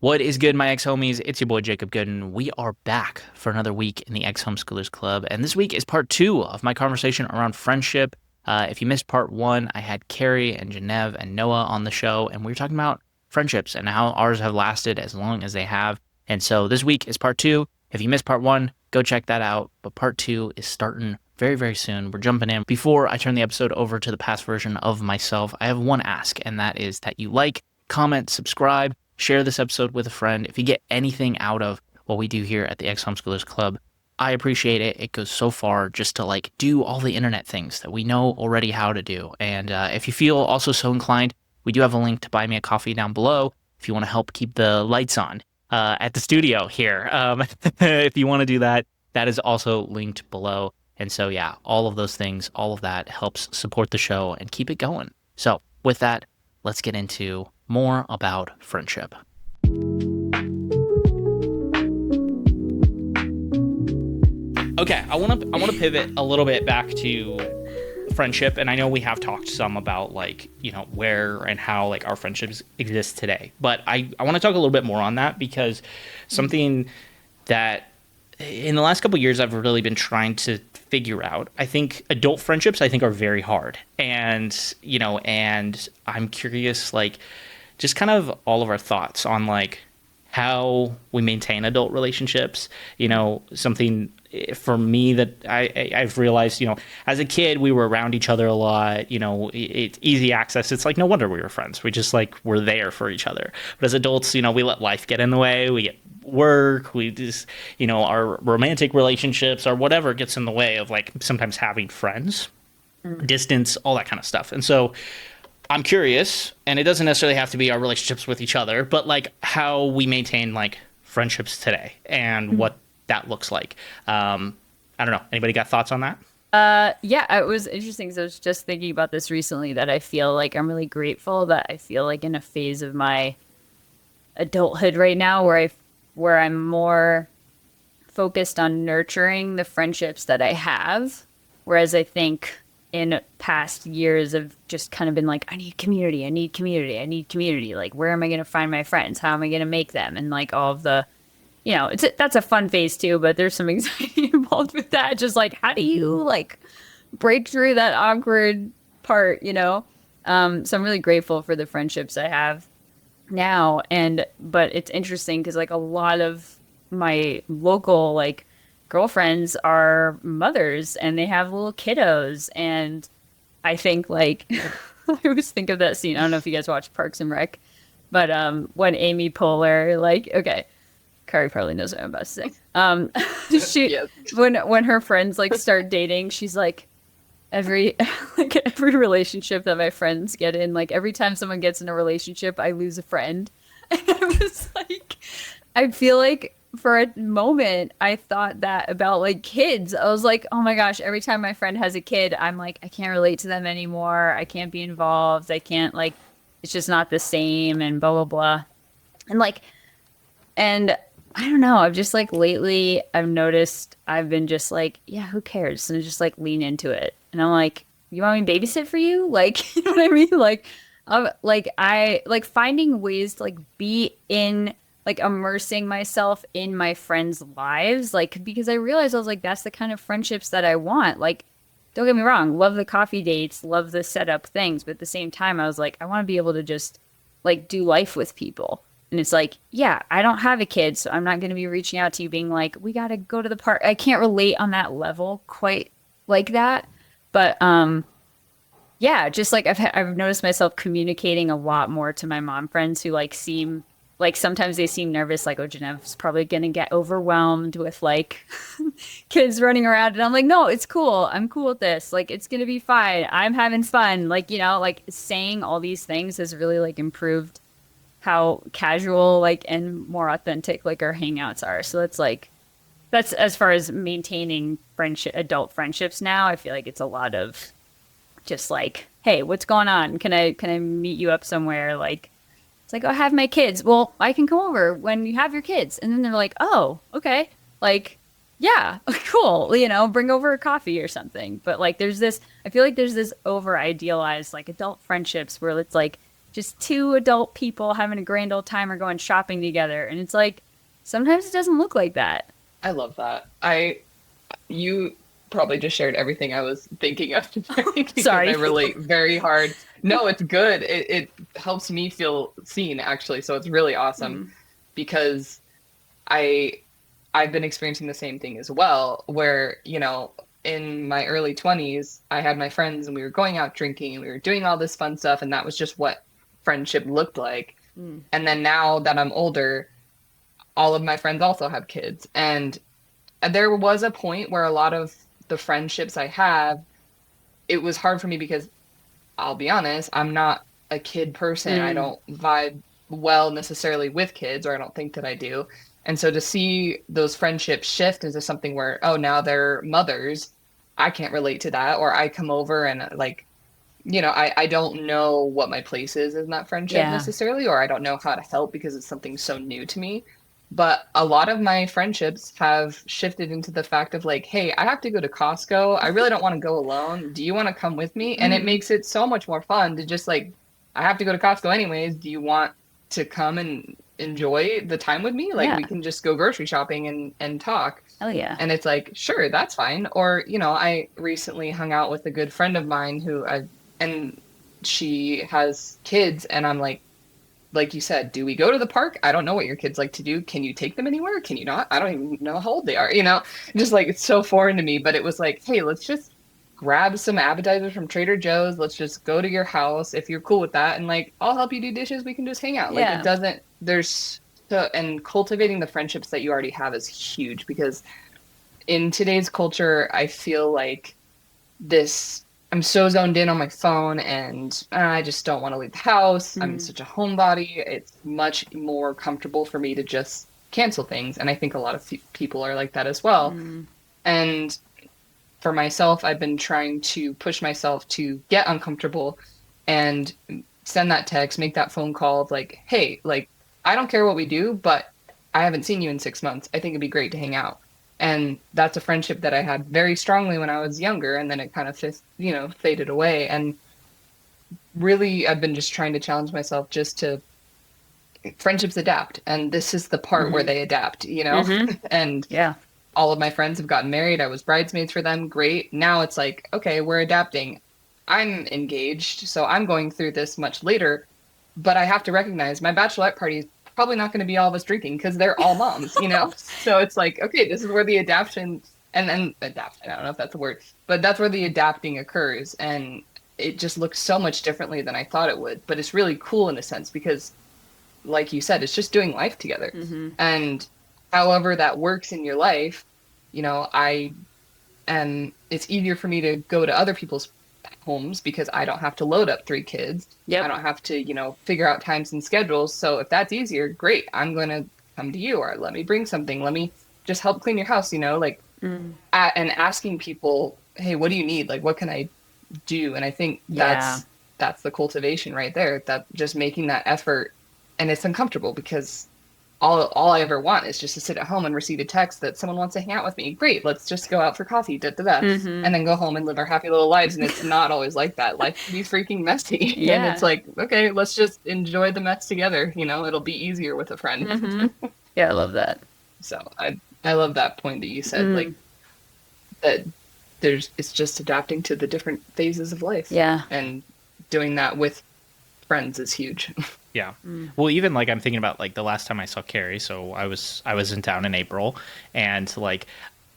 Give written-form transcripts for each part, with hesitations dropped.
What is good, my ex-homies? It's your boy Jacob Gooden. We are back for another week in the Ex-Homeschoolers Club, and this week is part two of my conversation around friendship. If you missed part one, I had Cari and Jenève and Noah on the show, and we were talking about friendships and how ours have lasted as long as they have. And so this week is part two. If you missed part one, go check that out. But part two is starting very, very soon. We're jumping in. Before I turn the episode over to the past version of myself, I have one ask, and that is that you like, comment, subscribe, share this episode with a friend. If you get anything out of what we do here at the Ex-Homeschoolers Club, I appreciate it. It goes so far just to do all the internet things that we know already how to do. And if you feel also so inclined, we do have a link to buy me a coffee down below if you want to help keep the lights on at the studio here. If you want to do that, that is also linked below. And so, yeah, all of those things, all of that helps support the show and keep it going. So with that, let's get into more about friendship. Okay, I want to pivot a little bit back to friendship, and I know we have talked some about where and how our friendships exist today. But I want to talk a little bit more on that because something that in the last couple of years I've really been trying to figure out. I think adult friendships are very hard. And I'm curious just kind of all of our thoughts on how we maintain adult relationships. Something for me that I've realized, as a kid, we were around each other a lot, it's easy access. It's no wonder we were friends. We just were there for each other. But as adults, we let life get in the way. We get work. We just, our romantic relationships or whatever gets in the way of sometimes having friends, distance, all that kind of stuff. And so I'm curious, and it doesn't necessarily have to be our relationships with each other, but how we maintain friendships today and what that looks like. I don't know. Anybody got thoughts on that? Yeah, it was interesting because I was just thinking about this recently that I feel I'm really grateful that I feel in a phase of my adulthood right now where I'm more focused on nurturing the friendships that I have, whereas I think in past years I've just kind of been I need community, I need community, I need community. Where am I going to find my friends? How am I going to make them? And all of the, that's a fun phase too, but there's some anxiety involved with that. Just how do you break through that awkward part, So I'm really grateful for the friendships I have now. But it's interesting because a lot of my local girlfriends are mothers and they have little kiddos, and I think I always think of that scene. I don't know if you guys watch Parks and Rec, but when Amy Poehler, okay, Cari probably knows what I'm about to say. She Yep. when her friends start dating, she's every every relationship that my friends get in, every time someone gets in a relationship, I lose a friend. And I was I feel for a moment, I thought that about kids. I was oh my gosh, every time my friend has a kid, I'm I can't relate to them anymore. I can't be involved. I can't it's just not the same and blah, blah, blah. And I don't know. I've just lately, I've noticed I've been just yeah, who cares? And just lean into it. And I'm you want me to babysit for you? You know what I mean? I finding ways to be in immersing myself in my friends' lives, because I realized I was that's the kind of friendships that I want. Don't get me wrong, love the coffee dates, love the setup things, but at the same time I was I want to be able to just do life with people. And it's yeah, I don't have a kid, so I'm not going to be reaching out to you being we got to go to the park. I can't relate on that level quite like that. But yeah, just I've noticed myself communicating a lot more to my mom friends who seem sometimes they seem nervous, oh, Jenève's probably going to get overwhelmed with kids running around. And I'm no, it's cool. I'm cool with this. It's going to be fine. I'm having fun. Saying all these things has really improved how casual, and more authentic, our hangouts are. So that's as far as maintaining adult friendships now. I feel it's a lot of just hey, what's going on? Can I meet you up somewhere? It's oh, I have my kids. Well, I can come over when you have your kids. And then they're oh, okay. Yeah, cool. Bring over a coffee or something. But there's this, I feel there's this over idealized adult friendships where it's just two adult people having a grand old time or going shopping together. And it's like, sometimes it doesn't look like that. I love that. You probably just shared everything I was thinking of today because Sorry. I relate very hard. No, it's good. It helps me feel seen, actually. So it's really awesome because I've been experiencing the same thing as well, where, you know, in my early 20s, I had my friends and we were going out drinking and we were doing all this fun stuff. And that was just what friendship looked like. And then now that I'm older, all of my friends also have kids. And there was a point where a lot of the friendships I have, it was hard for me because I'll be honest, I'm not a kid person. I don't vibe well necessarily with kids, or I don't think that I do. And so to see those friendships shift into something where, oh, now they're mothers, I can't relate to that. Or I come over and like, you know, I don't know what my place is in that friendship necessarily, or I don't know how to help because it's something so new to me. But a lot of my friendships have shifted into the fact of like, hey, I have to go to Costco. I really don't want to go alone. Do you want to come with me? And it makes it so much more fun to just like, I have to go to Costco anyways. Do you want to come and enjoy the time with me? Like we can just go grocery shopping and talk. Oh yeah. And it's like, sure, that's fine. Or, you know, I recently hung out with a good friend of mine and she has kids, and I'm like you said, do we go to the park? I don't know what your kids like to do. Can you take them anywhere? Can you not? I don't even know how old they are, you know? Just like, it's so foreign to me, but it was like, hey, let's just grab some appetizers from Trader Joe's. Let's just go to your house if you're cool with that. And like, I'll help you do dishes. We can just hang out. Like and cultivating the friendships that you already have is huge, because in today's culture, I feel like I'm so zoned in on my phone and I just don't want to leave the house. I'm such a homebody. It's much more comfortable for me to just cancel things. And I think a lot of people are like that as well. And for myself, I've been trying to push myself to get uncomfortable and send that text, make that phone call of like, hey, like, I don't care what we do, but I haven't seen you in 6 months. I think it'd be great to hang out. And that's a friendship that I had very strongly when I was younger, and then it kind of faded away. And really, I've been just trying to challenge myself just to friendships adapt, and this is the part where they adapt, you know. And all of my friends have gotten married. I was bridesmaids for them. Great. Now it's like, okay, we're adapting. I'm engaged, so I'm going through this much later, but I have to recognize my bachelorette party is probably not going to be all of us drinking because they're all moms, you know? So it's like, okay, this is where the adaptation and adapt, I don't know if that's a word, but that's where the adapting occurs. And it just looks so much differently than I thought it would, but it's really cool in a sense because, like you said, it's just doing life together. And however that works in your life, you know, it's easier for me to go to other people's homes because I don't have to load up 3 kids. I don't have to, you know, figure out times and schedules. So if that's easier, great. I'm going to come to you, or let me bring something. Let me just help clean your house, you know, like, and asking people, hey, what do you need? Like, what can I do? And I think that's the cultivation right there, that just making that effort. And it's uncomfortable because all I ever want is just to sit at home and receive a text that someone wants to hang out with me. Great, let's just go out for coffee, and then go home and live our happy little lives. And it's not always like that. Life can be freaking messy. And it's like, okay, let's just enjoy the mess together. You know, it'll be easier with a friend. Yeah, I love that. So I love that point that you said, like, that it's just adapting to the different phases of life. Yeah. And doing that with friends is huge. Yeah. Well, even like I'm thinking about like the last time I saw Cari. So I was in town in April, and like,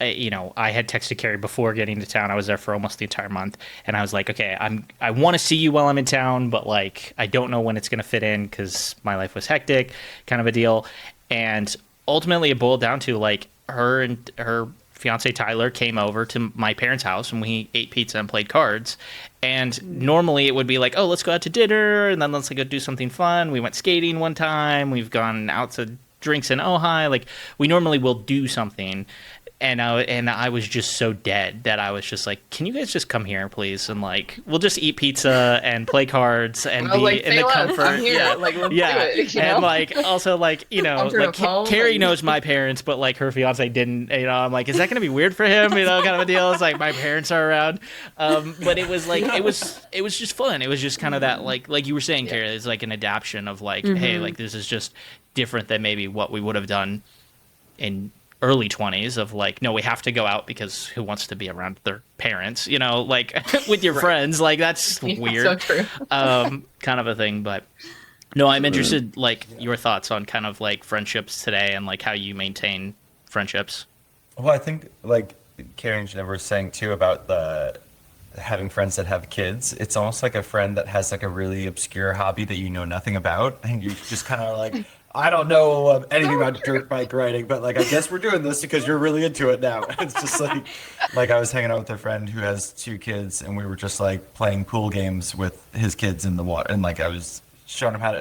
you know, I had texted Cari before getting to town. I was there for almost the entire month, and I was like, okay, I want to see you while I'm in town, but like I don't know when it's gonna fit in because my life was hectic, kind of a deal. And ultimately, it boiled down to like her and her fiance Tyler came over to my parents' house and we ate pizza and played cards. And normally it would be like, oh, let's go out to dinner and then let's go do something fun. We went skating one time. We've gone out to drinks in Ojai. Like, we normally will do something. and I was just so dead that I was just like, can you guys just come here, please? And like, we'll just eat pizza and play cards and be like, in the comfort. I'm here. Yeah, Like, let's yeah. do it, you And know? like, also like, you know, Comfort like of home Cari and- knows my parents, but like her fiance didn't. You know, I'm like, is that gonna be weird for him? You know, kind of a deal. It's like my parents are around, but it was like it was just fun. It was just kind of that like you were saying, Cari, it's like an adaptation of like, hey, like this is just different than maybe what we would have done in early 20s of like, no, we have to go out because who wants to be around their parents, you know, like with your friends, like that's weird. So true. Kind of a thing. But no, I'm interested like your thoughts on kind of like friendships today and like how you maintain friendships. Well, I think like Cari and Jenève were saying too about the having friends that have kids. It's almost like a friend that has like a really obscure hobby that you know nothing about, and you just kind of like, I don't know anything about dirt bike riding, but like I guess we're doing this because you're really into it now. It's just like I was hanging out with a friend who has 2 kids, and we were just like playing pool games with his kids in the water, and like I was showing him how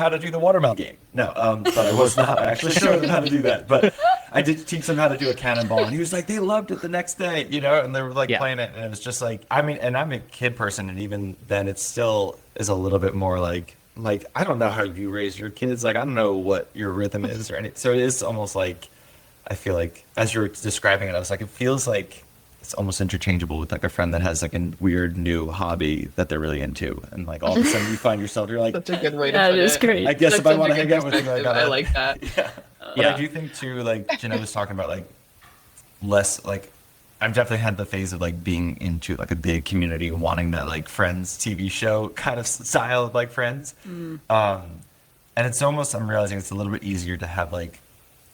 to do the watermelon game. No, but I was not actually showing him how to do that. But I did teach them how to do a cannonball, and he was like, they loved it the next day, you know, and they were like playing it, and it was just like, I mean, and I'm a kid person, and even then, it still is a little bit more like I don't know how you raise your kids, like I don't know what your rhythm is or anything. So it is almost like, I feel like as you were describing it, I was like, it feels like it's almost interchangeable with like a friend that has like a weird new hobby that they're really into, and like all of a sudden you find yourself, you're like, Such a good way to That put is it. great. I guess That's if I such want a to good hang out with you, I perspective. gotta. I like that. Yeah. But Yeah. I do think too, like Jenève was talking about, like less like I've definitely had the phase of like being into like a big community and wanting that like Friends TV show kind of style of like Friends. And it's almost, I'm realizing it's a little bit easier to have like,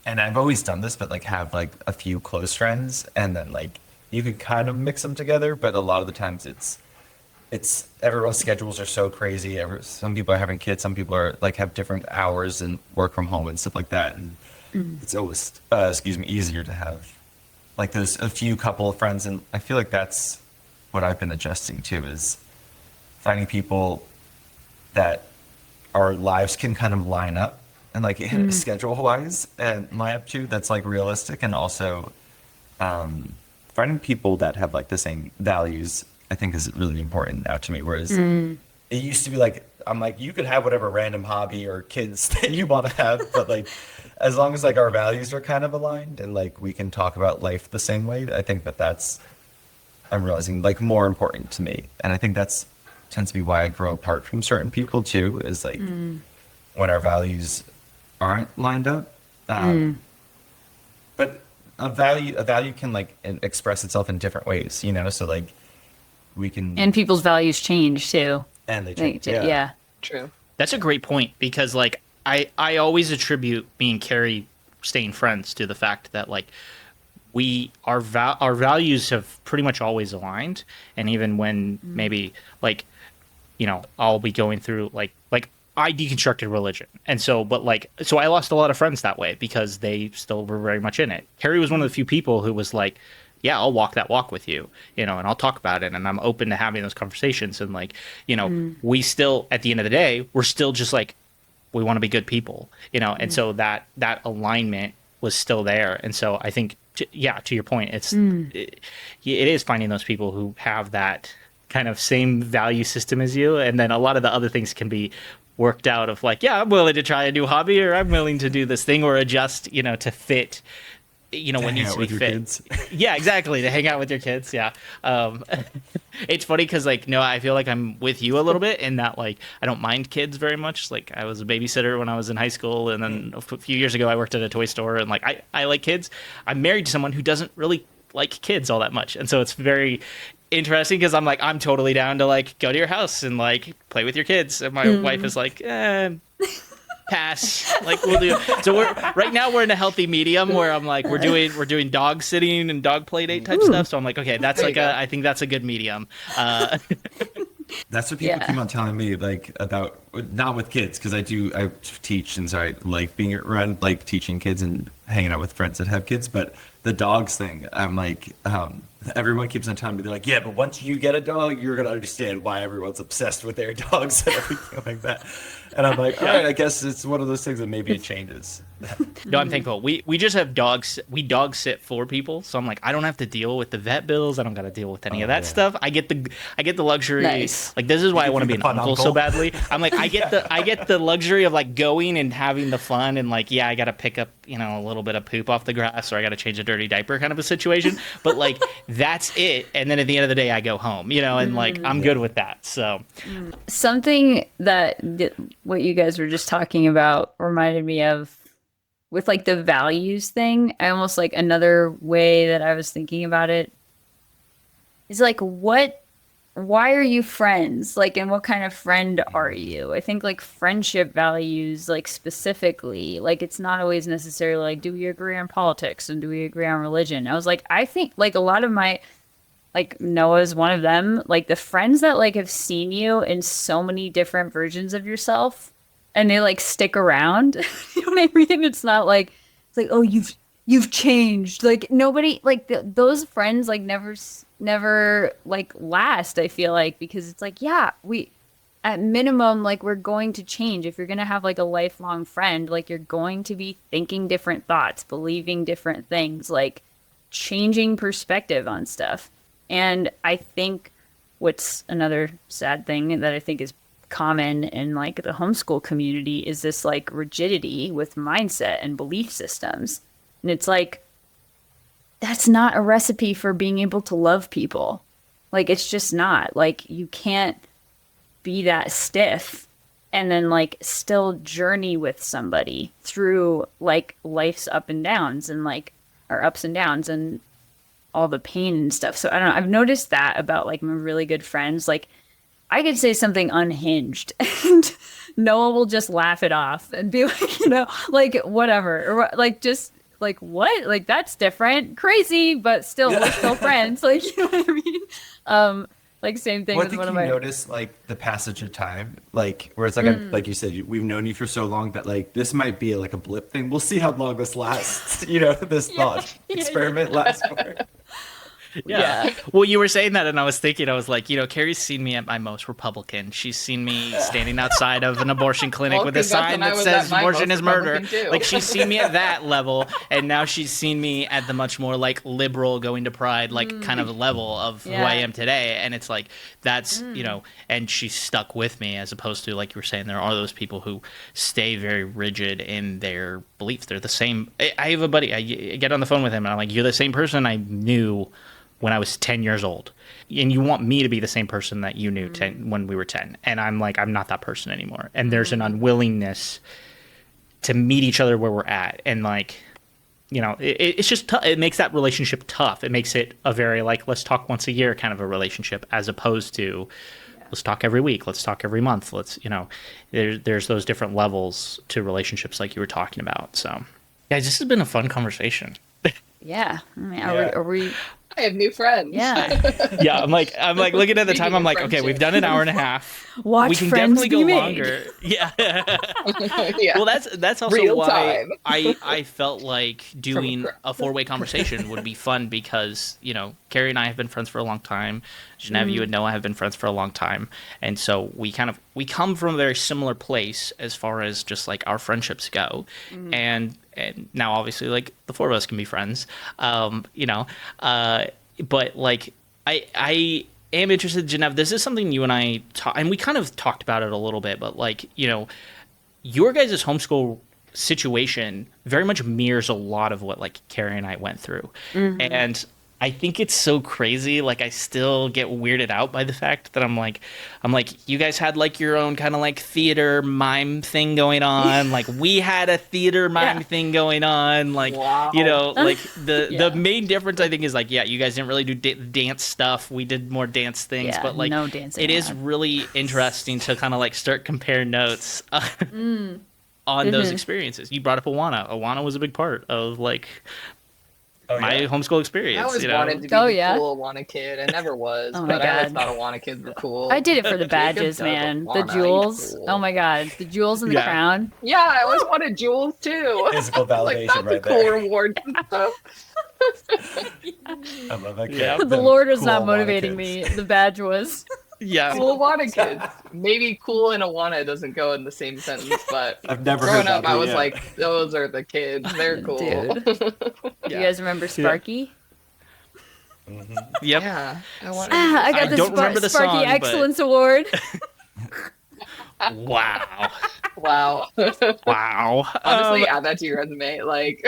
and I've always done this, but like have like a few close friends, and then like you can kind of mix them together, but a lot of the times it's everyone's schedules are so crazy. Some people are having kids, some people are like have different hours and work from home and stuff like that, and it's always easier to have like there's a few couple of friends, and I feel like that's what I've been adjusting to, is finding people that our lives can kind of line up and like schedule wise and line up to that's like realistic, and also finding people that have like the same values I think is really important now to me, whereas it used to be like I'm like, you could have whatever random hobby or kids that you want to have, but like as long as like our values are kind of aligned and like we can talk about life the same way, I think that's I'm realizing like more important to me. And I think that's tends to be why I grow apart from certain people too, is like when our values aren't lined up. But a value can like express itself in different ways, you know, so like we can, And people's values change too. and they change. Yeah. True. That's a great point, because like I always attribute me and Cari staying friends to the fact that like our values have pretty much always aligned, and even when maybe like, you know, I'll be going through like I deconstructed religion, and so I lost a lot of friends that way because they still were very much in it. Cari was one of the few people who was like, yeah, I'll walk that walk with you, you know, and I'll talk about it, and I'm open to having those conversations, and like, you know, we still, at the end of the day, we're still just like, we want to be good people, you know, and so that alignment was still there, and so I think, to your point, it is finding those people who have that kind of same value system as you, and then a lot of the other things can be worked out of like, yeah, I'm willing to try a new hobby, or I'm willing to do this thing, or adjust, you know, to fit, you know, what needs to be fit. Kids. Yeah, exactly. To hang out with your kids. Yeah. It's funny because like, no, I feel like I'm with you a little bit in that, like, I don't mind kids very much. Like I was a babysitter when I was in high school. And then a few years ago, I worked at a toy store, and like, I like kids. I'm married to someone who doesn't really like kids all that much. And so it's very interesting because I'm like, I'm totally down to like go to your house and like play with your kids. And my wife is like, pass, like we'll do. So right now we're in a healthy medium where I'm like, we're doing dog sitting and dog play date type stuff. So I'm like, okay, that's like I think that's a good medium. That's what people keep on telling me, like, about, not with kids, because I teach, and so I like being around, like, teaching kids and hanging out with friends that have kids, but the dogs thing, I'm like, everyone keeps on telling me, they're like, yeah, but once you get a dog, you're going to understand why everyone's obsessed with their dogs and everything like that. And I'm like, all right, I guess it's one of those things that maybe it changes. No, I'm thankful. We just have dogs. We dog sit for people, so I'm like, I don't have to deal with the vet bills. I don't got to deal with any of that stuff. I get the luxury. Nice. Like, this is why I want to be an fun uncle so badly. I'm like, I get the luxury of like going and having the fun and like, yeah, I got to pick up a little bit of poop off the grass, or I got to change a dirty diaper kind of a situation. But like, that's it. And then at the end of the day, I go home. And like, I'm good with that. So Something that what you guys were just talking about reminded me of with like the values thing. I almost like another way that I was thinking about it is like, why are you friends? Like, and what kind of friend are you? I think like friendship values, like specifically, like it's not always necessarily like, do we agree on politics and do we agree on religion? I was like, I think like a lot of my, like Noah's one of them, like the friends that like have seen you in so many different versions of yourself and they like stick around. You know what I mean? It's not like, it's like, oh, you've changed. Like nobody, like those friends like never like last, I feel like, because it's like, yeah, we at minimum, like we're going to change. If you're going to have like a lifelong friend, like you're going to be thinking different thoughts, believing different things, like changing perspective on stuff. And I think what's another sad thing that I think is common in like the homeschool community is this like rigidity with mindset and belief systems. And it's like, that's not a recipe for being able to love people. Like, it's just not. Like, you can't be that stiff and then like still journey with somebody through like life's up and downs and like our ups and downs and all the pain and stuff. So I don't know. I've noticed that about like my really good friends. Like I could say something unhinged and Noah will just laugh it off and be like, like whatever, or like just like what? Like that's different, crazy, but still we're still friends. Like, you know what I mean? Like same thing with one of my. Notice like the passage of time, like where it's like like you said, we've known you for so long that like this might be like a blip thing. We'll see how long this lasts. This thought experiment lasts for. Yeah. Well, you were saying that, and I was thinking, I was like, Cari's seen me at my most Republican. She's seen me standing outside of an abortion clinic with a sign that says abortion is murder. Like, she's seen me at that level, and now she's seen me at the much more, like, liberal, going to Pride, like, kind of level of who I am today. And it's like, that's, and she's stuck with me, as opposed to, like you were saying, there are those people who stay very rigid in their beliefs. They're the same. I have a buddy, I get on the phone with him, and I'm like, you're the same person I knew when I was 10 years old, and you want me to be the same person that you knew when we were 10. And I'm like, I'm not that person anymore. And there's an unwillingness to meet each other where we're at. And like, it's just, it makes that relationship tough. It makes it a very like, let's talk once a year kind of a relationship, as opposed to let's talk every week. Let's talk every month. Let's, there's those different levels to relationships like you were talking about. So guys, this has been a fun conversation. Yeah. I mean, are we I have new friends. Yeah. Yeah, I'm like looking at the time. I'm like, okay, we've done an hour and a half. We can definitely go longer. Yeah. Yeah. Well, that's also Real why time. I felt like doing a 4-way conversation would be fun, because Cari and I have been friends for a long time. Jenève, you and Noah have been friends for a long time, and so we come from a very similar place as far as just like our friendships go, and now obviously like the four of us can be friends, but like I am interested, Jenève. This is something you and I and we kind of talked about it a little bit, but like your guys' homeschool situation very much mirrors a lot of what like Cari and I went through, and I think it's so crazy. Like, I still get weirded out by the fact that I'm like, you guys had like your own kind of like theater mime thing going on. Like, we had a theater mime thing going on. Like, like the main difference I think is like, you guys didn't really do dance stuff. We did more dance things, but like, no dancing it is really interesting to kind of like start compare notes on those experiences. You brought up AWANA. AWANA was a big part of like my homeschool experience. I always wanted to be the cool AWANA kid. I never was, but I always thought AWANA kids were cool. I did it for the badges, man. The jewels. Cool. Oh my god, the jewels and the crown. Yeah, I always wanted jewels too. Physical validation, like, right cool there. Rewards and stuff. I love that. Yeah. The Lord was not motivating me. The badge was. Yeah. Well, AWANA kids. Maybe cool and AWANA doesn't go in the same sentence, but I've never growing heard up, that. I was like, those are the kids. They're cool. Dude. Do you guys remember Sparky? Yep. Yeah. I got I the don't remember the Sparky song, but- Excellence Award. Wow. Wow. Wow. Honestly, add that to your resume. Like,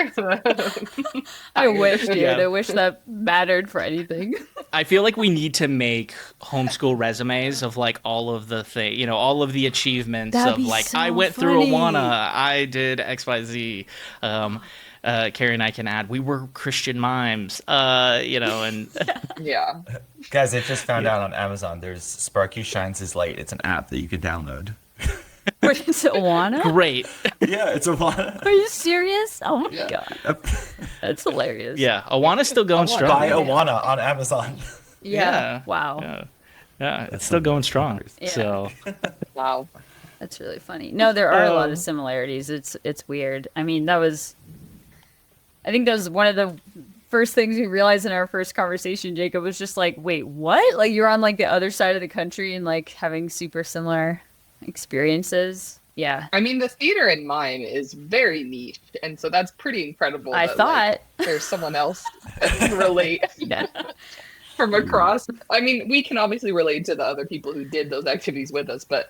I wish, dude. Yeah. I wish that mattered for anything. I feel like we need to make homeschool resumes of like all of the all of the achievements That'd of be like so I went through funny. AWANA, I did XYZ. Cari and I can add we were Christian mimes, and yeah. Guys, I just found out on Amazon there's Sparky Shines His Light. It's an app that you can download. What is it, Awana? great. Yeah, it's a lot. Are you serious? Oh my Yeah. god. That's hilarious. Yeah, AWANA's still going strong. Buy AWANA on Amazon. Yeah. Wow. Yeah, it's still going strong. Yeah. So Wow. That's really funny. No, there are a lot of similarities. It's weird. I mean, I think that was one of the first things we realized in our first conversation. Jacob was just like, "Wait, what? Like you're on like the other side of the country and like having super similar experiences." Yeah. I mean, the theater in Mime is very niche, and so that's pretty incredible. I that, thought. like, there's someone else that can relate Yeah. from across. I mean, we can obviously relate to the other people who did those activities with us, but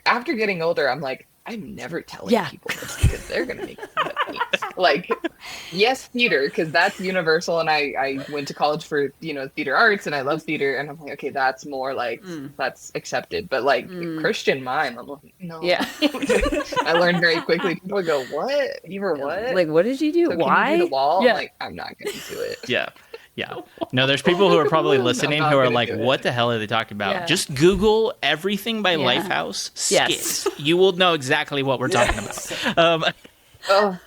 after getting older, I'm like, I'm never telling Yeah. people this because they're gonna make fun of me. Like, yes, theater, because that's universal, and I went to college for theater arts, and I love theater, and I'm like, okay, that's more like that's accepted, but like Christian mime, I'm like, no. Yeah. I learned very quickly. People would go, "What? You were what? Like, what did you do? So Why? Can you do the wall?" Yeah. I'm like, I'm not gonna do it. yeah. No, there's people who are probably I'm listening not who are gonna like, do it. "What the hell are they talking about?" Yeah. Just Google everything by Yeah. Lifehouse Yes. skits. You will know exactly what we're talking about. Oh,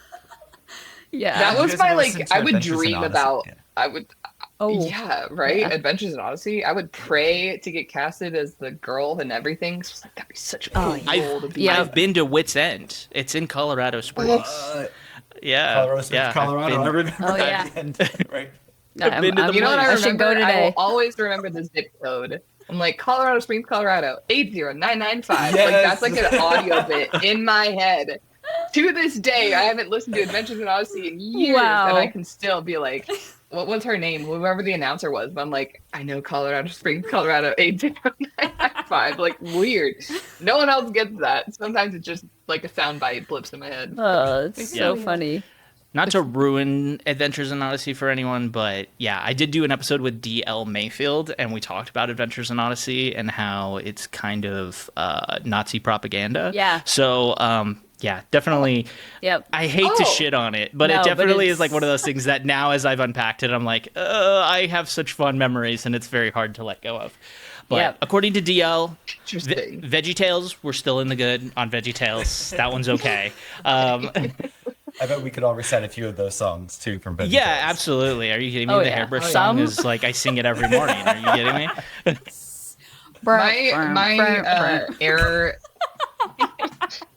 Yeah. that You was guys my ever like. listen to I would Adventures in dream Odyssey? about. Yeah. I would. Oh. Yeah, right. Yeah. Adventures in Odyssey. I would pray to get casted as the girl and everything. So it's like that'd be such a cool role to be. yeah. I've been to Wits End. It's in Colorado Springs. Yeah, Colorado Springs, yeah, Colorado. I remember Oh, yeah. at the end, right? I've been to the You know what I place. I should remember? go I today. will always remember the zip code. I'm like Colorado Springs, Colorado 80995. Yes. Like that's like an audio bit in my head. To this day, I haven't listened to Adventures in Odyssey in years, Wow. and I can still be like, "What was her name? Whoever the announcer was." But I'm like, I know Colorado Springs, Colorado 80995. Like weird. No one else gets that. Sometimes it's just like a soundbite blips in my head. Oh, it's so Yeah. funny. Not to ruin Adventures in Odyssey for anyone, but yeah, I did do an episode with D.L. Mayfield, and we talked about Adventures in Odyssey and how it's kind of Nazi propaganda. Yeah. So, yeah, definitely. Yep. I hate to Oh. shit on it, but No, it but definitely it's- is like one of those things that now, as I've unpacked it, I'm like, I have such fun memories, and it's very hard to let go of. But Yep. according to DL, Interesting. VeggieTales, we're still in the good on VeggieTales. That one's okay. I bet we could all recite a few of those songs too from VeggieTales. Yeah, absolutely. Are you kidding me? Oh, The yeah. Hairbrush Oh, yeah. song Some- is like I sing it every morning. Are you kidding me? My error.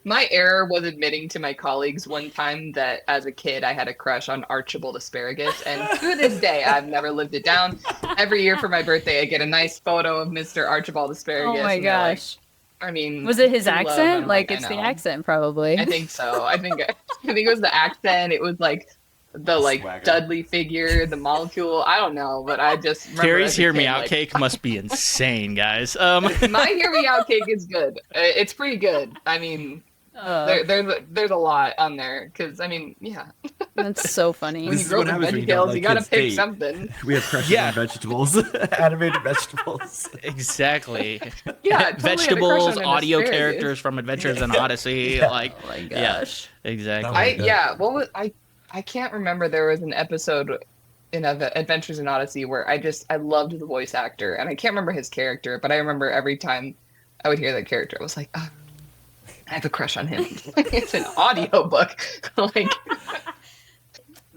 My error was admitting to my colleagues one time that as a kid I had a crush on Archibald Asparagus, and to this day I've never lived it down. Every year for my birthday I get a nice photo of Mr. Archibald Asparagus. Oh my and they're like, gosh. I mean, Was it his true love, and accent? I'm Like I it's the know. accent probably. I think so. I think it was the accent. It was like the Swagger. Dudley figure, the molecule. I don't know, but I just remember Terry's as a Hear Me kid, Out like, cake must be insane, guys. My Hear Me Out cake is good. It's pretty good. I mean, there's a lot on there because I mean, yeah. That's so funny. When This you is grow what up in happens when you don't VeggieTales, let you gotta kids pick date. something. We have crushes Yeah. on vegetables, animated vegetables. Exactly. Yeah, I totally had a crush Vegetables, on an audio asparagus. characters from Adventures in Odyssey. Yeah. Like, Oh my yeah, gosh. exactly. That was- What was I can't remember. There was an episode in Adventures in Odyssey where I loved the voice actor, and I can't remember his character, but I remember every time I would hear that character, I was like, oh, I have a crush on him. It's an audiobook. Like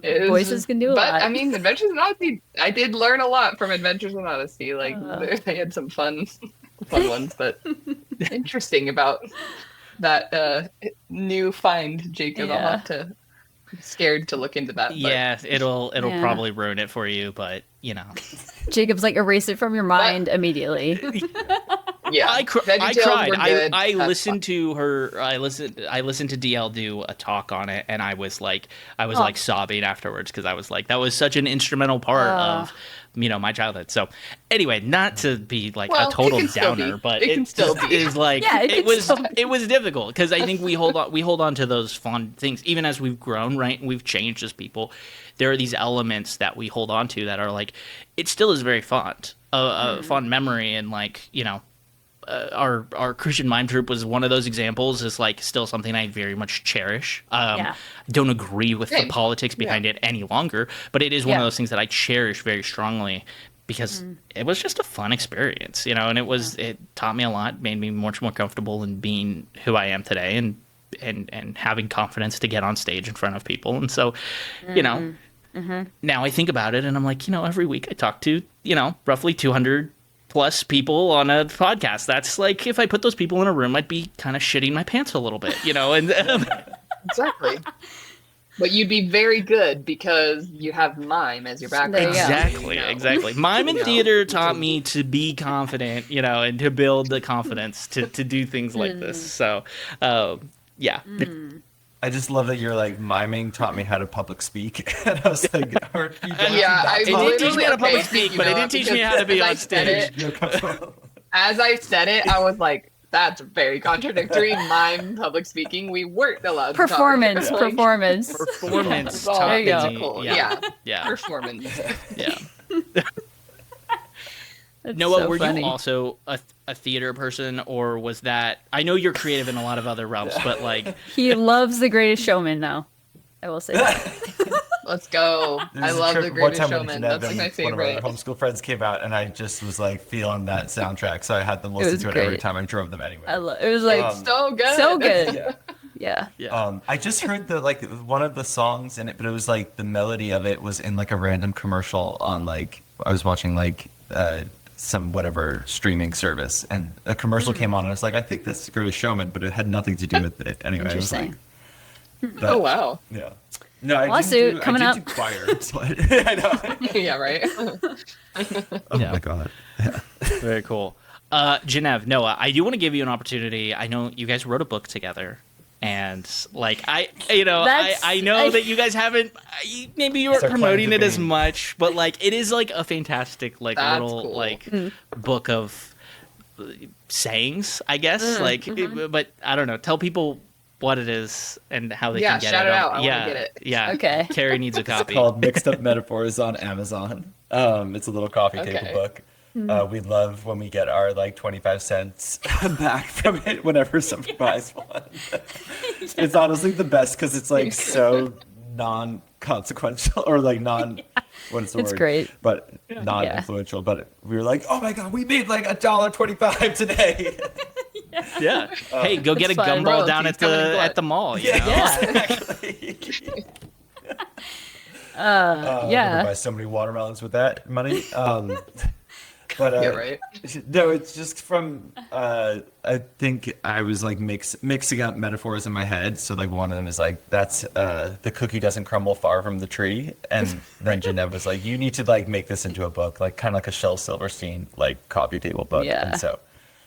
Voices can do a but lot. I mean, Adventures in Odyssey, I did learn a lot from Adventures in Odyssey. Like they had some fun ones, but interesting about that new find, Jacob. I'll Yeah. have to scared to look into that. But. Yeah, it'll Yeah. probably ruin it for you, but you know. Jacob's like, erase it from your mind immediately. Yeah, I cried. VeggieTales were good. I That's listened to her. I listened to DL do a talk on it, and I was like sobbing afterwards because I was like, that was such an instrumental part of my childhood. So anyway, not to be like Well, a total it can still downer, be. but It can still be. is like Yeah, it was difficult because I think we hold on to those fun things even as we've grown, right? And we've changed as people. There are these elements that we hold on to that are like, it still is very fun, a fun memory, and like our Christian Mime troupe was one of those examples. Is like still something I very much cherish. I don't agree with the Same. politics behind it any longer, but it is one of Yeah. those things that I cherish very strongly because it was just a fun experience, and it taught me a lot, made me much more comfortable in being who I am today, and having confidence to get on stage in front of people. And so, now I think about it and I'm like, every week I talk to, roughly 200 plus people on a podcast. That's like, if I put those people in a room, I'd be kind of shitting my pants a little bit, and exactly. But you'd be very good because you have Mime as your background. There you go. Exactly. Mime and theater taught me to be confident, and to build the confidence to do things like this. So, yeah. I just love that you're like, miming taught me how to public speak. And I was like, I It did teach me how to okay, public speak, but it didn't teach me how to be on stage. As I said it, I was like, that's very contradictory. Mime, public speaking, we weren't allowed to Performance. talk. Like, Performance it's all taught There you go. me. physical. Yeah. Yeah. Performance. Yeah. That's Noah, so were funny. you also a theater person, or was that? I know you're creative in a lot of other realms, but like, He loves The Greatest Showman, though. I will say that. Let's go. I love The Greatest Showman. That's like my One of our favorite. homeschool friends came out, and I just was like feeling that soundtrack, so I had them listen was to it every great. time I drove them anywhere. It was like So good. so good. Yeah. I just heard one of the songs in it, but it was like the melody of it was in like a random commercial on like I was watching like some whatever streaming service, and a commercial came on, and I was like, I think this is Greatest Showman, but it had nothing to do with it anyway. I was like, Interesting. Oh, wow. yeah. No, I Lawsuit coming I up. did do choir, but I know. Yeah, right. Oh Yeah. my god. very cool. Jenève, Noah, I do want to give you an opportunity. I know you guys wrote a book together. And like I know that you guys haven't. Maybe you weren't Start promoting playing it the as game. much, but like it is like a fantastic like That's little cool. like book of sayings, I guess. But I don't know. Tell people what it is and how they can get shout it. it out. I wanna Yeah, get it. yeah. Okay. Cari needs a copy. Called Mixed Up Metaphors on Amazon. It's a little coffee table Okay. book. We love when we get our like 25 cents back from it whenever somebody buys one. It's honestly the best because it's like so non-consequential or like what is the It's word? great. But non-influential. But we were like, oh my god, we made like $1.25 today. Yeah. Hey, go get a fun. gumball down Royalties at coming in the what? mall. You know? Yeah. Exactly. I'm gonna buy so many watermelons with that money. But Yeah, right. no, it's just from I think I was like mixing up metaphors in my head. So like one of them is like that's the cookie doesn't crumble far from the tree, and then Jenève was like, you need to like make this into a book, like kind of like a Shel Silverstein like coffee table book. Yeah. And so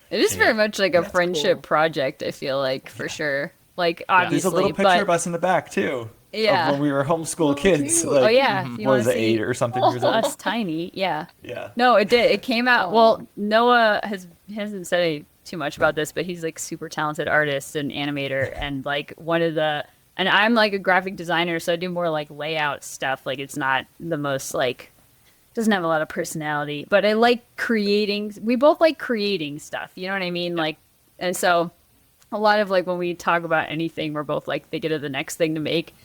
It is very much like a That's friendship cool. project, I feel like, for sure. Like, there's obviously, a little picture but of us in the back too. Yeah. Of when we were homeschool kids. cute. Like, oh yeah, you what want is to it, see 8 or something years old? us tiny? Yeah. Yeah. No, it did. It came out. Well, Noah hasn't said too much about this, but he's like super talented artist and animator, and like and I'm like a graphic designer, so I do more like layout stuff. Like it's not the most like doesn't have a lot of personality, but I like creating. We both like creating stuff. You know what I mean? Like, and so a lot of like when we talk about anything, we're both like thinking of the next thing to make.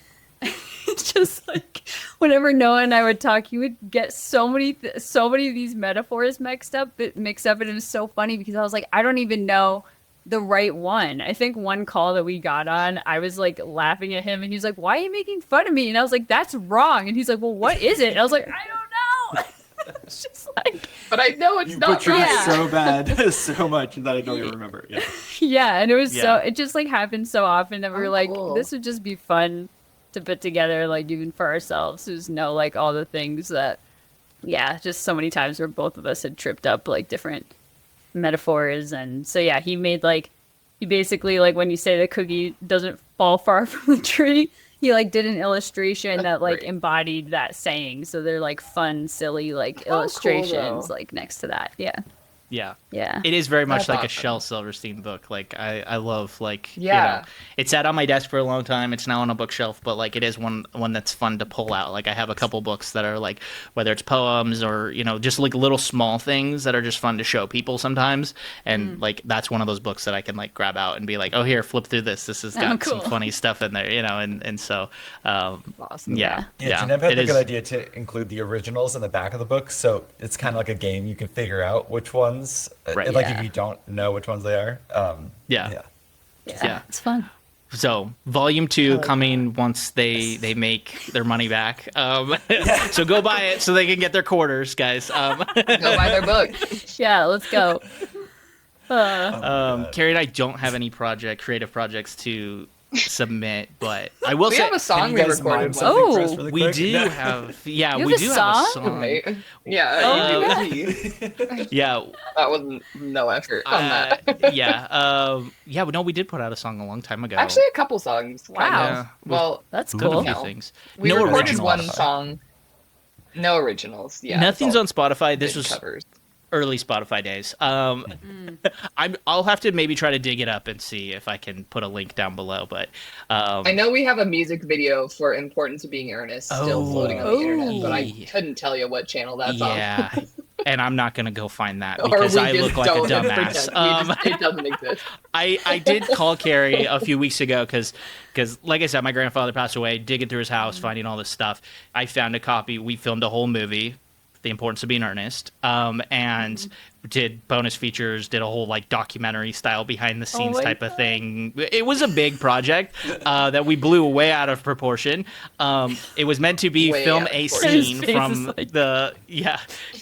It's just like whenever Noah and I would talk, he would get so many of these metaphors mixed up, and it was so funny because I was like, I don't even know the right one. I think one call that we got on, I was like laughing at him, and he's like, "Why are you making fun of me?" And I was like, "That's wrong." And he's like, "Well, what is it?" And I was like, "I don't know." It's just like, But I know it's You not butchered right. Yeah. it so bad, so much that I don't even remember. Yeah. yeah, and it was Yeah. it just like happened so often that we were like, cool. this would just be fun to put together, like even for ourselves, just know like all the things that, yeah, just so many times where both of us had tripped up like different metaphors. And so yeah, he basically, like when you say the cookie doesn't fall far from the tree, he like did an illustration that like embodied that saying. So they're like fun, silly like illustrations like next to that. Yeah. Yeah. It is very much like a Shel Silverstein book. Like I love like you know, it sat on my desk for a long time. It's now on a bookshelf, but like it is one that's fun to pull out. Like I have a couple books that are like whether it's poems or, you know, just like little small things that are just fun to show people sometimes. And like that's one of those books that I can like grab out and be like, "Oh, here, flip through this. This has got some funny stuff in there," you know, and so awesome. Yeah, Jenève had the good idea to include the originals in the back of the book, so it's kind of like a game. You can figure out which ones, like if you don't know which ones they are. Yeah, it's fun. So volume 2 coming once they make their money back. So go buy it so they can get their quarters, guys. Go buy their book. Yeah, let's go. Cari and I don't have any creative projects to submit, but I will say we have a song we recorded. We do have. Yeah, you we have do a have a song. song. Yeah, you do. Yeah, that was no effort on that. Yeah. No, we did put out a song a long time ago. Actually, a couple songs. Wow. Yeah. Well, that's Did a cool. few things. We No recorded originals. one song. No originals. Yeah, Nothing's it's on Spotify. This all was covers. early Spotify days. I'll have to maybe try to dig it up and see if I can put a link down below. But I know we have a music video for "Importance of Being Earnest" still floating on the internet, but I couldn't tell you what channel that's on. Yeah, and I'm not gonna go find that because I look like a dumbass. It doesn't exist. I did call Cari a few weeks ago because like I said, my grandfather passed away. Digging through his house, finding all this stuff, I found a copy. We filmed a whole movie, The Importance of Being Earnest, and did bonus features, did a whole like documentary style behind the scenes type of thing. It was a big project that we blew way out of proportion. It was meant to be film a scene from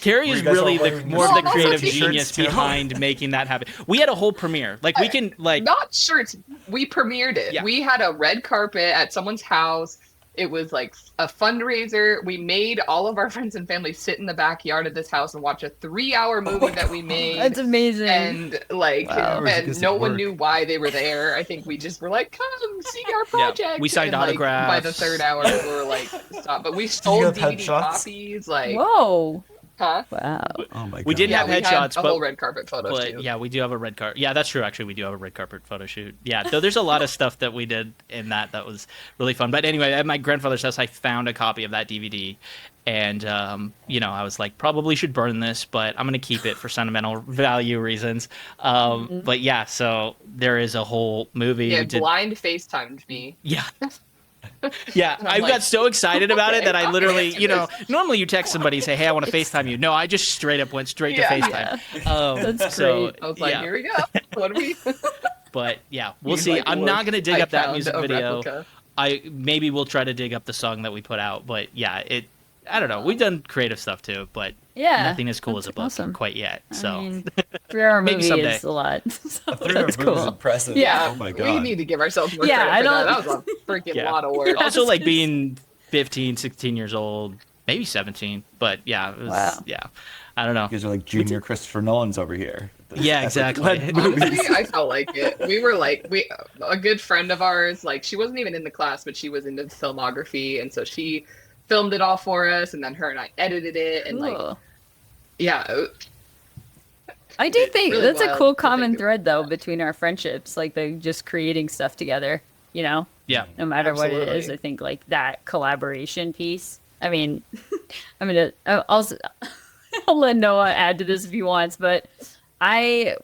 Cari is really more of the creative genius behind making that happen. We had a whole premiere. Like we can like not shirts. We premiered it. Yeah. We had a red carpet at someone's house. It was like a fundraiser. We made all of our friends and family sit in the backyard of this house and watch a 3-hour movie that we made. That's amazing. And like, and no one knew why they were there. I think we just were like, come see our project. Yeah. We signed autographs. By the third hour, we were like, stop. But we sold DVD copies. Like, whoa. Huh? Wow. Oh my God. We didn't have headshots, but a whole red carpet photo shoot. Yeah, we do have a red carpet. Yeah, that's true. Actually, we do have a red carpet photo shoot. Yeah, though there's a lot of stuff that we did in that was really fun. But anyway, at my grandfather's house, I found a copy of that DVD, and I was like, probably should burn this, but I'm gonna keep it for sentimental value reasons. But yeah, so there is a whole movie. Yeah, blind FaceTimed me. Yeah. Yeah, I got so excited about it that I literally, normally you text somebody and say, "Hey, I want to FaceTime you." No, I just straight up went straight to FaceTime. Yeah. That's great. I was like, here we go. What do we? But yeah, we'll see. Like, I'm not gonna dig up that music video. Maybe we'll try to dig up the song that we put out. But yeah, I don't know. We've done creative stuff too, but nothing as cool as a book quite yet. So I mean, 3-hour movie someday. Is a lot. So a 3-hour movie is impressive. Yeah. Oh my God. We need to give ourselves more credit for that. That was a freaking lot of work. Also, like being 15, 16 years old, maybe 17. But yeah, it was, I don't know. You guys are like junior Christopher Nolans over here. Yeah, exactly. Honestly, I felt like it. We were like, a good friend of ours, like she wasn't even in the class, but she was into filmography, and so she filmed it all for us, and then her and I edited it, and I do think really that's a cool common think thread though between our friendships, like the just creating stuff together, Yeah. No matter what it is, I think like that collaboration piece. I mean, I'll let Noah add to this if he wants, but I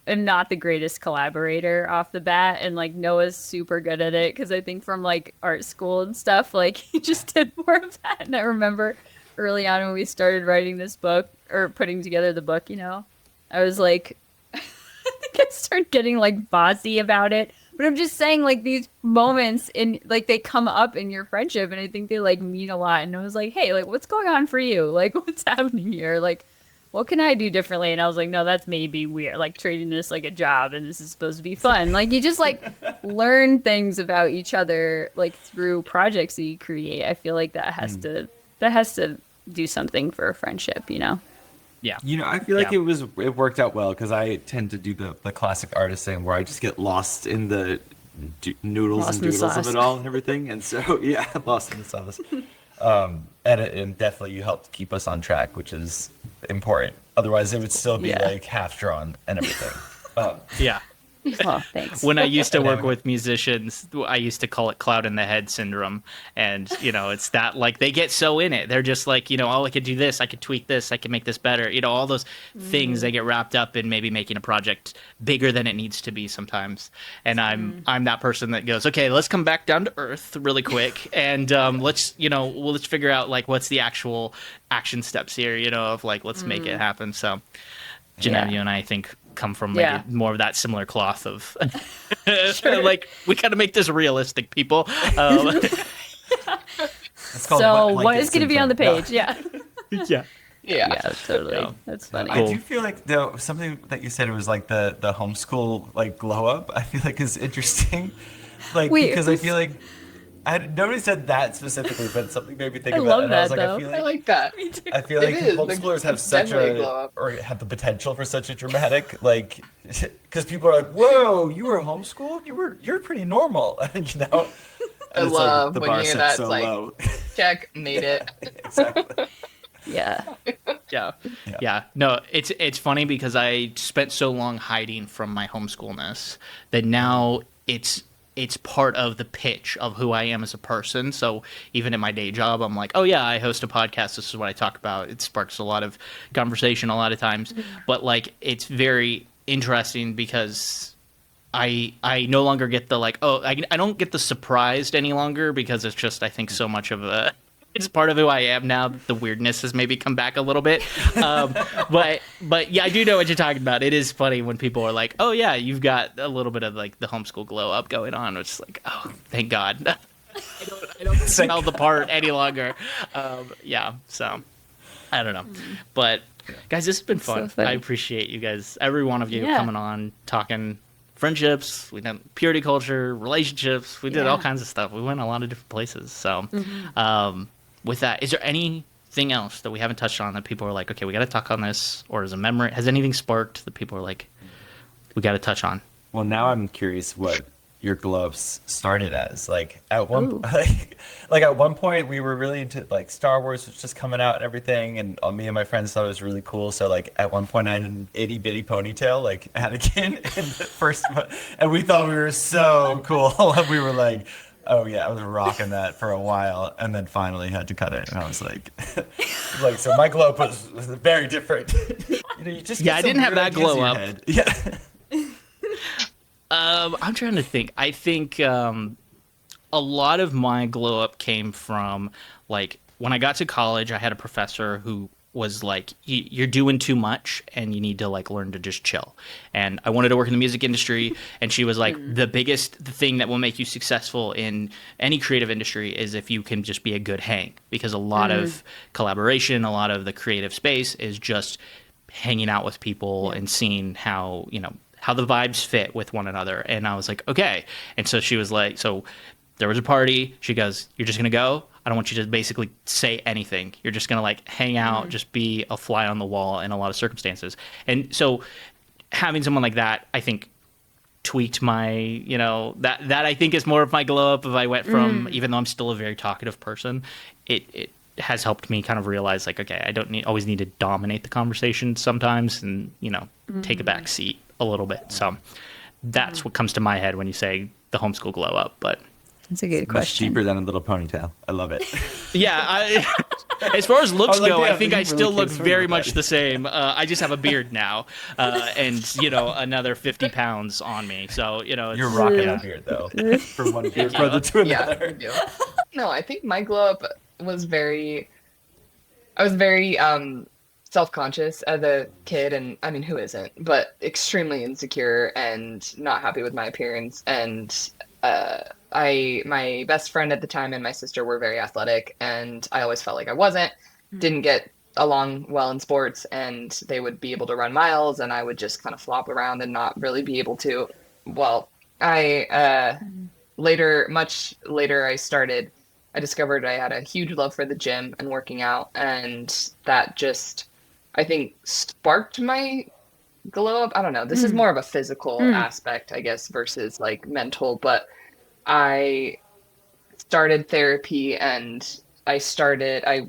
am not the greatest collaborator off the bat, and like Noah's super good at it because I think from like art school and stuff, like he just did more of that. And I remember early on when we started writing this book or putting together the book, I was like, I think I started getting like bossy about it. But I'm just saying, like, these moments in like they come up in your friendship, and I think they like mean a lot. And I was like, hey, like, what's going on for you? Like, what's happening here? Like, what can I do differently? And I was like, no, that's maybe weird. Like treating this like a job and this is supposed to be fun. Like you just like learn things about each other like through projects that you create. I feel like that has to do something for a friendship, you know? Yeah. You know, I feel like it worked out well because I tend to do the classic artist thing where I just get lost in the noodles and doodles of it all and everything. And so, yeah, lost in the sauce. And definitely you helped keep us on track, which is important. Otherwise, it would still be like half drawn and everything. Yeah. Oh, thanks. When I used to work with musicians, I used to call it cloud in the head syndrome. And, you know, it's that like they get so in it. They're just like, you know, oh, I could do this. I could tweak this. I could make this better. You know, all those things they get wrapped up in maybe making a project bigger than it needs to be sometimes. And I'm that person that goes, okay, let's come back down to earth really quick. And let's figure out like what's the actual action steps here, you know, of like, let's make it happen. So Jenève, you and I think come from maybe more of that similar cloth of like we gotta make this realistic, people. So what is going to be on the page? Yeah. Yeah, totally. Yeah. That's funny. I do feel like though something that you said was like the homeschool like glow up. I feel like is interesting, like because I feel like nobody said that specifically, but something made me think about it. And I was like, I like that. I feel like It is. homeschoolers have Definitely glow up. or have the potential for such a dramatic, like, because people are like, "Whoa, you were homeschooled? You're pretty normal," you know. I And it's love like, the when bar you hear set that. so It's like, low. check, made it. Exactly. Yeah. No, it's funny because I spent so long hiding from my homeschoolness that now it's part of the pitch of who I am as a person. So even in my day job, I'm like, oh yeah, I host a podcast. This is what I talk about. It sparks a lot of conversation a lot of times. But like, it's very interesting because I no longer get the like, oh, I don't get the surprised any longer because it's just, I think so much of it's part of who I am now. The weirdness has maybe come back a little bit. But yeah, I do know what you're talking about. It is funny when people are like, oh yeah, you've got a little bit of like the homeschool glow up going on. It's like, oh, thank God. I don't smell the part any longer. Yeah, so I don't know. But guys, this has been fun. So I appreciate you guys, every one of you coming on, talking friendships. We did purity culture, relationships. We did all kinds of stuff. We went a lot of different places. So with that, is there anything else that we haven't touched on that people are like, okay, we got to talk on this? Or has anything sparked that people are like, we got to touch on? Well, now I'm curious what your glow ups started as. Like at one at one point we were really into like Star Wars was just coming out and everything, and me and my friends thought it was really cool. So like at one point I had an itty bitty ponytail like Anakin in the first one, and we thought we were so cool. And we were like, oh yeah, I was rocking that for a while, and then finally had to cut it, and I was like, like so my glow up was very different. You know, you just I didn't have that glow up. Yeah. I'm trying to think. I think a lot of my glow up came from like when I got to college. I had a professor who was like, you're doing too much and you need to like learn to just chill. And I wanted to work in the music industry, and she was like, the thing that will make you successful in any creative industry is if you can just be a good hang, because a lot of collaboration, a lot of the creative space is just hanging out with people and seeing how, you know, how the vibes fit with one another. And I was like, okay. And so she was like, so there was a party. She goes, you're just going to go? I don't want you to basically say anything. You're just going to like hang out, just be a fly on the wall in a lot of circumstances. And so having someone like that, I think tweaked my, you know, that I think is more of my glow up. If I went from, even though I'm still a very talkative person, it has helped me kind of realize like, okay, I don't always need to dominate the conversation sometimes, and, you know, take a back seat a little bit. So that's what comes to my head when you say the homeschool glow up. But that's a good question. Much cheaper than a little ponytail. I love it. Yeah, as far as looks like, go, yeah, I think you I really still look can't swim very with much that. the same. I just have a beard now, and, you know, another 50 pounds on me. So, you know, it's, You're rocking a beard though. From one beard brother to another. Yeah, you do. No, I think my glow up was very self-conscious as a kid, and I mean, who isn't, but extremely insecure and not happy with my appearance. And my best friend at the time and my sister were very athletic, and I always felt like I wasn't. Didn't get along well in sports, and they would be able to run miles, and I would just kind of flop around and not really be able to. Well, much later, I discovered I had a huge love for the gym and working out, and that just, I think, sparked my glow up. I don't know. This is more of a physical aspect, I guess, versus like mental, but I started therapy, and I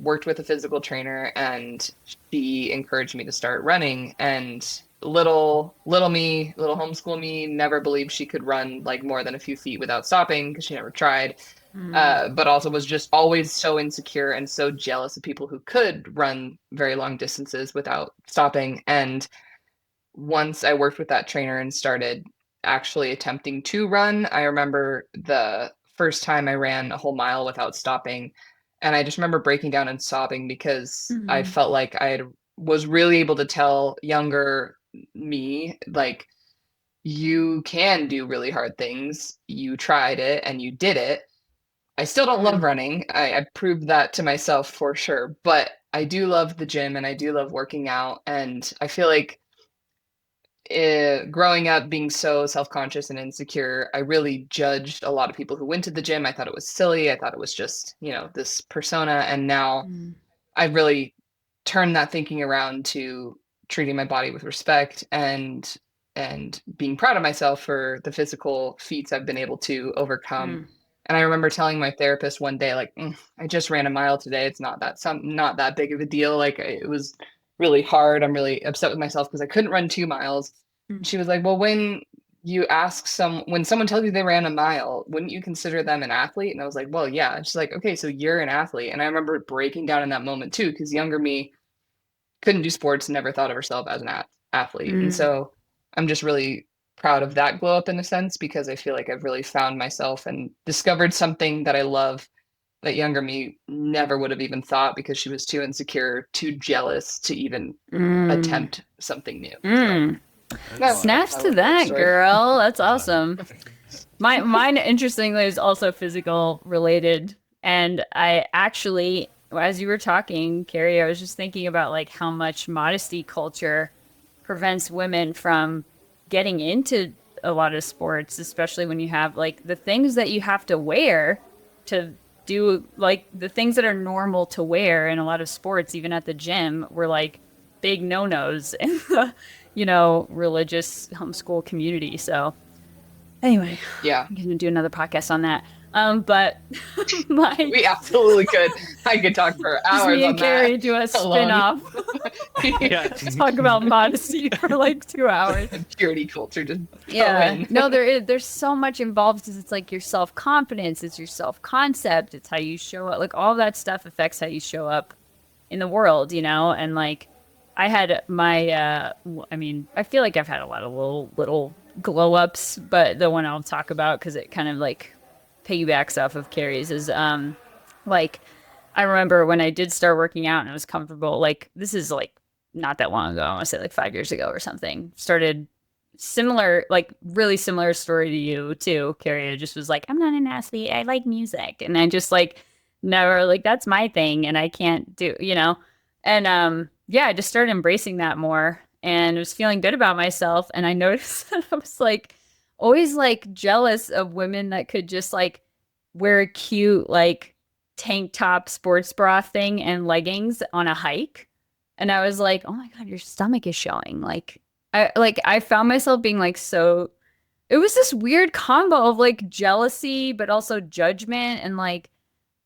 worked with a physical trainer, and she encouraged me to start running. And little homeschool me never believed she could run like more than a few feet without stopping, because she never tried. But also was just always so insecure and so jealous of people who could run very long distances without stopping. And once I worked with that trainer and started actually attempting to run, I remember the first time I ran a whole mile without stopping. And I just remember breaking down and sobbing, because I felt like was really able to tell younger me, like, you can do really hard things. You tried it and you did it. I still don't love running. I proved that to myself for sure, but I do love the gym and I do love working out. And I feel like growing up being so self-conscious and insecure, I really judged a lot of people who went to the gym. I thought it was silly. I thought it was just, this persona. And now I really turned that thinking around to treating my body with respect, and being proud of myself for the physical feats I've been able to overcome. And I remember telling my therapist one day, like, I just ran a mile today. It's not that big of a deal. Like, it was really hard. I'm really upset with myself because I couldn't run 2 miles. She was like, well, when someone tells you they ran a mile, wouldn't you consider them an athlete? And I was like, well, yeah. She's like, okay, so you're an athlete. And I remember breaking down in that moment too, because younger me couldn't do sports and never thought of herself as an athlete. And so I'm just really proud of that glow up in a sense, because I feel like I've really found myself and discovered something that I love that younger me never would have even thought, because she was too insecure, too jealous to even attempt something new. So, Snaps to that, girl. That's awesome. Mine, interestingly, is also physical related. And I actually, as you were talking, Cari, I was just thinking about like how much modesty culture prevents women from getting into a lot of sports, especially when you have like the things that you have to wear to do, like the things that are normal to wear in a lot of sports, even at the gym, were like big no-nos in the, religious homeschool community. So anyway, yeah, I'm going to do another podcast on that. But we absolutely could. I could talk for hours. Me and Cari do a spin-off. Talk about modesty for like 2 hours. Purity culture, just no, there's so much involved, because it's like your self-confidence, it's your self-concept, it's how you show up. Like all that stuff affects how you show up in the world, and like I had my I feel like I've had a lot of little glow-ups, but the one I'll talk about, because it kind of like piggybacks off of Cari's, is like I remember when I did start working out and I was comfortable, like this is like not that long ago, I want to say like 5 years ago or something, started similar, like really similar story to you too, Cari. I just was like, I'm not an athlete, I like music, and I just like never, like that's my thing and I can't do, and I just started embracing that more and was feeling good about myself. And I noticed that I was like always like jealous of women that could just like wear a cute like tank top sports bra thing and leggings on a hike. And I was like, oh my God, your stomach is showing. I found myself being like, so it was this weird combo of like jealousy, but also judgment, and like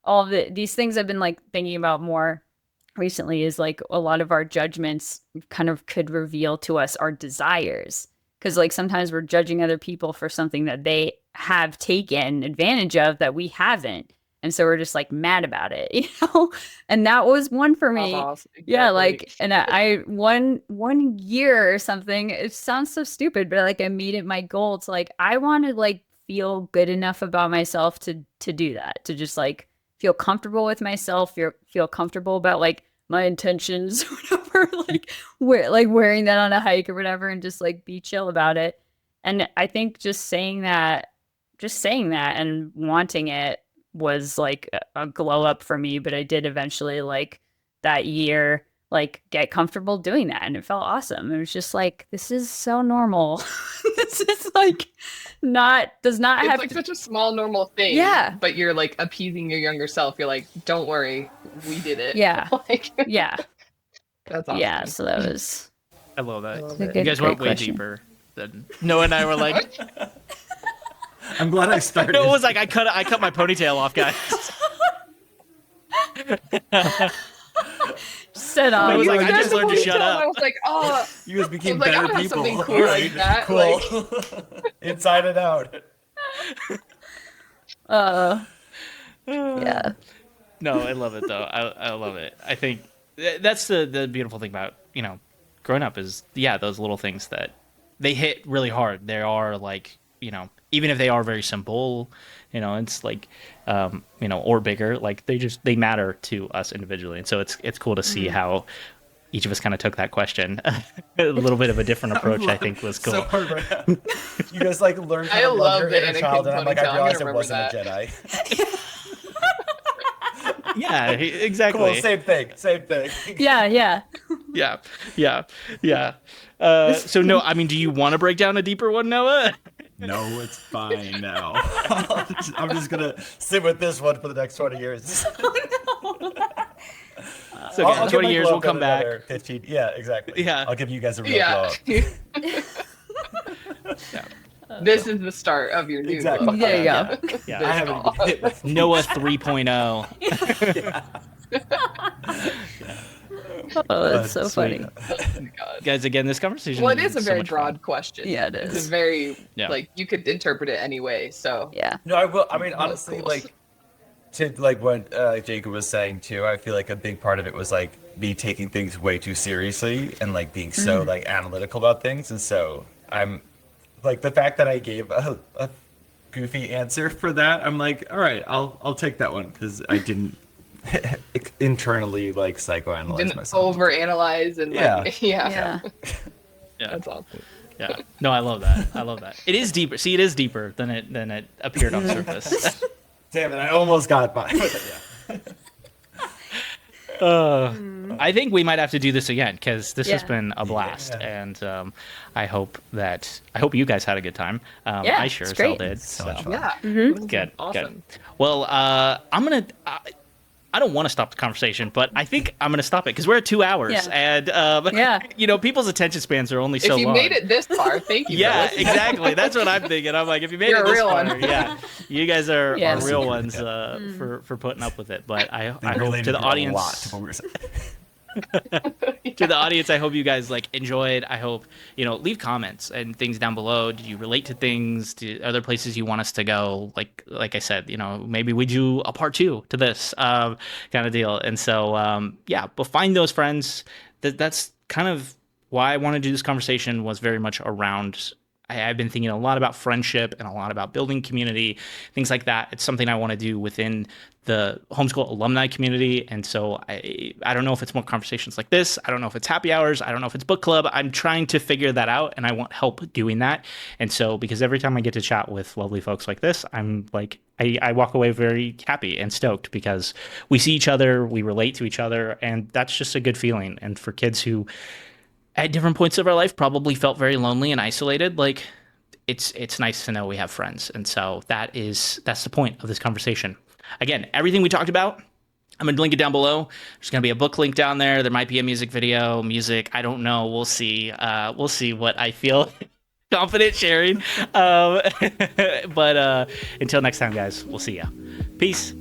all of these things I've been like thinking about more recently, is like a lot of our judgments kind of could reveal to us our desires. Because like sometimes we're judging other people for something that they have taken advantage of that we haven't. And so we're just like mad about it, And that was one for me. Exactly. Yeah, like, and I one year or something, it sounds so stupid, but like I made it my goal to like, I want to like feel good enough about myself to do that, to just like feel comfortable with myself, feel comfortable about like my intentions or whatever, like wearing that on a hike or whatever, and just like be chill about it. And I think just saying that and wanting it was like a glow up for me. But I did eventually, like that year, like get comfortable doing that, and it felt awesome. It was just like, this is so normal. This is like does not It's have like to, such a small normal thing. Yeah. But you're like appeasing your younger self. You're like, don't worry, we did it. Yeah. Like, yeah. that's awesome. Yeah, so that was I love that. love it. You guys went Great way question. deeper than Noah and I were like. I'm glad I started. Noah was like, I cut my ponytail off, guys. set I on. was You like, were I just there learned to the shut whole time. up. I was like, oh, You guys became I was like, I better would have people. something cool All like that, Cool. Inside and out. Yeah. No, I love it though. I love it. I think that's the beautiful thing about, you know, growing up is, yeah, those little things that they hit really hard. They are like, you know, even if they are very simple, you know, it's like, you know, or bigger, like they matter to us individually. And so it's cool to see how each of us kind of took that question. A little bit of a different approach, I think, was cool. So hard right now. You guys like learned how I to love love your the inner child, and I'm like, Anakin I realized ponytail. it I'm wasn't gonna a Jedi. Yeah, exactly. Cool, same thing. Yeah, yeah. Yeah. So no, I mean, do you want to break down a deeper one, Noah? No, it's fine now. I'm just gonna sit with this one for the next 20 years. So again, 20 years, we'll come back. 15. Yeah, exactly. Yeah. I'll give you guys a real blow yeah. up. Yeah. This is the start of your new Exactly. book. There you go. Yeah. I haven't even hit with Noah 3.0. Oh, that's so sweet. funny. Oh my God. Guys, again, this conversation Well, it is a so very much broad fun. question. Yeah, it It's is. a very, Yeah. like, you could interpret it anyway, so. Yeah. No, I will. I mean, That's honestly, cool. like, to like what Jacob was saying too, I feel like a big part of it was like me taking things way too seriously and like being so like analytical about things, and so I'm like the fact that I gave a goofy answer for that. I'm like, all right, I'll take that one because I didn't internally like psychoanalyze Didn't myself. overanalyze and like, yeah. Yeah. Yeah. That's awesome. Yeah. No, I love that. It is deeper. See, it is deeper than it appeared on the surface. Damn it, I almost got by. Yeah. I think we might have to do this again because this has Yeah. been a blast, Yeah. and I hope you guys had a good time. Yeah, I sure it's as hell great. did. So much fun. Yeah. Good. Awesome. Good. Well, I don't want to stop the conversation, but I think I'm going to stop it because we're at 2 hours, Yeah. and Yeah. you know, people's attention spans are only so If you long. made it this far, thank you. for Yeah, listening. exactly. That's what I'm thinking. I'm like, if you made You're it a this real far, one. yeah, you guys are Yes. real ones for putting up with it. But I hope Related to the a lot audience. to what we were saying. To the audience, I hope you guys like enjoyed. I hope, you know, leave comments and things down below. Did you relate to things? To other places you want us to go? Like I said, you know, maybe we do a part 2 to this kind of deal. And so yeah, but find those friends. That's kind of why I wanted to do this conversation, was very much around. I've been thinking a lot about friendship and a lot about building community, things like that. It's something I want to do within the homeschool alumni community. And so I don't know if it's more conversations like this. I don't know if it's happy hours. I don't know if it's book club. I'm trying to figure that out, and I want help doing that. And so, because every time I get to chat with lovely folks like this, I'm like, I walk away very happy and stoked because we see each other, we relate to each other, and that's just a good feeling. And for kids who at different points of our life probably felt very lonely and isolated, like it's nice to know we have friends. And so that's the point of this conversation. Again, everything we talked about, I'm going to link it down below. There's going to be a book link down there. There might be a music video, I don't know. We'll see. We'll see what I feel confident sharing. But until next time, guys, we'll see ya. Peace.